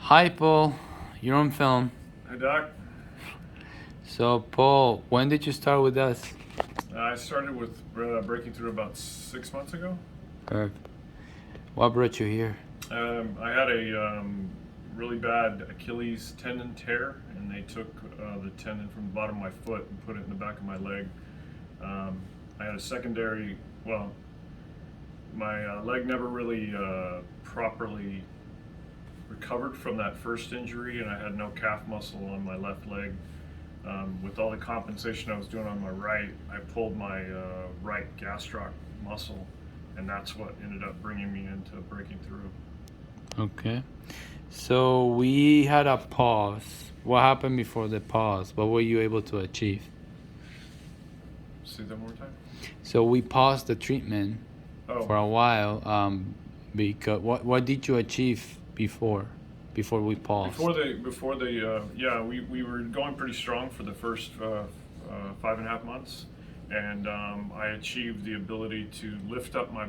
Hi, Paul. You're on film. Hi, Doc. So, Paul, when did you start with us? I started with breaking through about 6 months ago. Perfect. What brought you here? I had a really bad Achilles tendon tear, and they took the tendon from the bottom of my foot and put it in the back of my leg. I had a secondary, well, my leg never really properly recovered from that first injury, and I had no calf muscle on my left leg. With all the compensation I was doing on my right, I pulled my right gastroc muscle, and that's what ended up bringing me into breaking through. Okay. So, we had a pause. What happened before the pause? What were you able to achieve? Say that one more time. So, we paused the treatment Oh, for a while. Because what did you achieve before we paused? yeah, we were going pretty strong for the first 5.5 months, and I achieved the ability to lift up my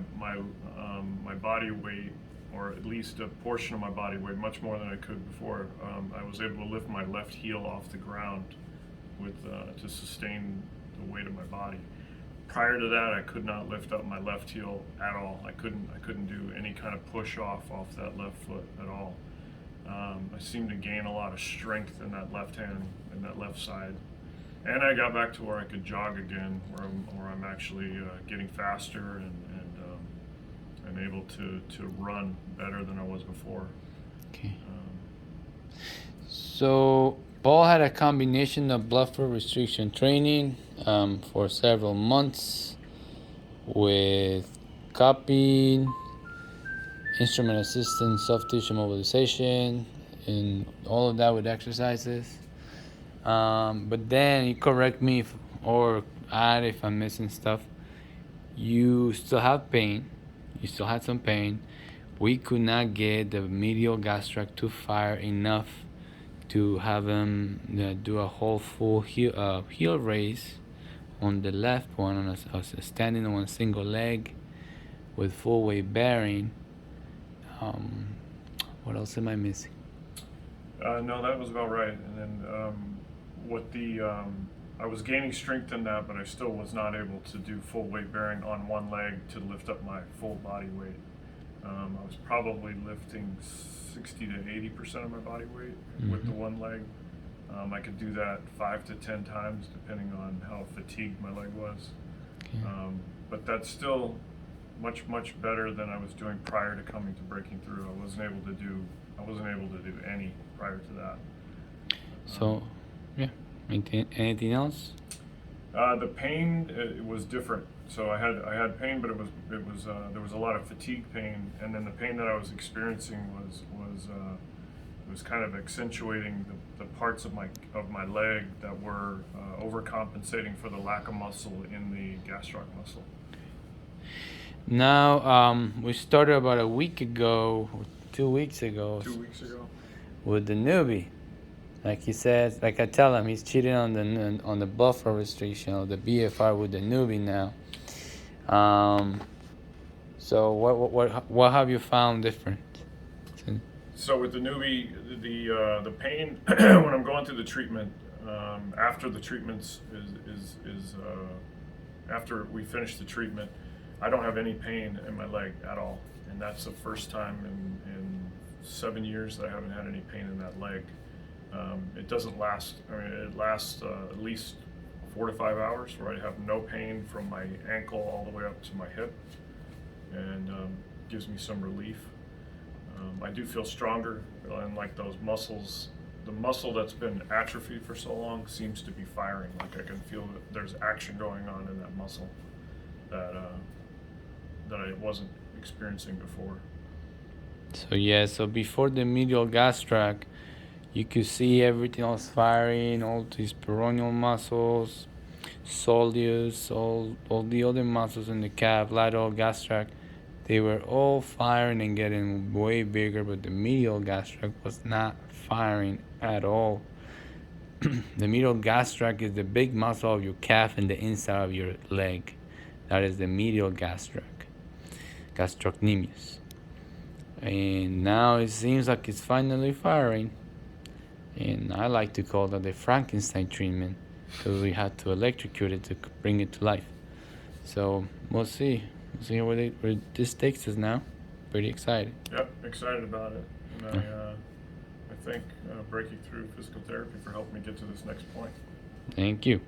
body weight, or at least a portion of my body weight, much more than I could before. I was able to lift my left heel off the ground with to sustain the weight of my body. Prior to that, I could not lift up my left heel at all. I couldn't do any kind of push off that left foot at all. I seemed to gain a lot of strength in that left hand and that left side, and I got back to where I could jog again, where I'm actually getting faster and able to run better than I was before. Okay. Um, So, Paul had a combination of blood flow restriction training for several months with cupping, instrument assisted soft tissue mobilization, and all of that with exercises. But then you correct me or add if I'm missing stuff. You still have pain. You still had some pain. We could not get the medial gastroc to fire enough to have him do a whole full heel raise on the left one, on standing on a single leg with full weight bearing. Um, what else am I missing? no, that was about right. And then what the I was gaining strength in that, but I still was not able to do full weight bearing on one leg to lift up my full body weight. I was probably lifting 60 to 80% of my body weight with the one leg. I could do that 5 to 10 times depending on how fatigued my leg was. Okay. But that's still much better than I was doing prior to coming to breaking through. I wasn't able to do any prior to that. So, yeah. Anything else? The pain, it was different. So I had pain, but it was there was a lot of fatigue pain, and then the pain that I was experiencing was kind of accentuating the parts of my leg that were overcompensating for the lack of muscle in the gastroc muscle. Now, we started about a week ago, 2 weeks ago, 2 weeks ago. with the newbie. Like he says, like I tell him, he's cheating on the buffer restriction of the BFR with the newbie now. So what have you found different? So with the newbie, the pain when I'm going through the treatment, after the treatments is after we finish the treatment, I don't have any pain in my leg at all, and that's the first time in 7 years that I haven't had any pain in that leg. It doesn't last. I mean, it lasts at least 4 to 5 hours, where I have no pain from my ankle all the way up to my hip, and gives me some relief. I do feel stronger, and like those muscles, the muscle that's been atrophied for so long seems to be firing. Like I can feel that there's action going on in that muscle that I wasn't experiencing before. So yeah, so before the medial gastroc, you could see everything else firing, all these peroneal muscles, soleus, all the other muscles in the calf, lateral gastroc, they were all firing and getting way bigger, but the medial gastroc was not firing at all. The medial gastroc is the big muscle of your calf and the inside of your leg. That is the medial gastroc, gastrocnemius. And now it seems like it's finally firing. And I like to call that the Frankenstein treatment because we had to electrocute it to bring it to life. So we'll see. We'll see where this takes us now. Pretty excited. Yep, excited about it. And I thank Breaking Through Physical Therapy for helping me get to this next point. Thank you.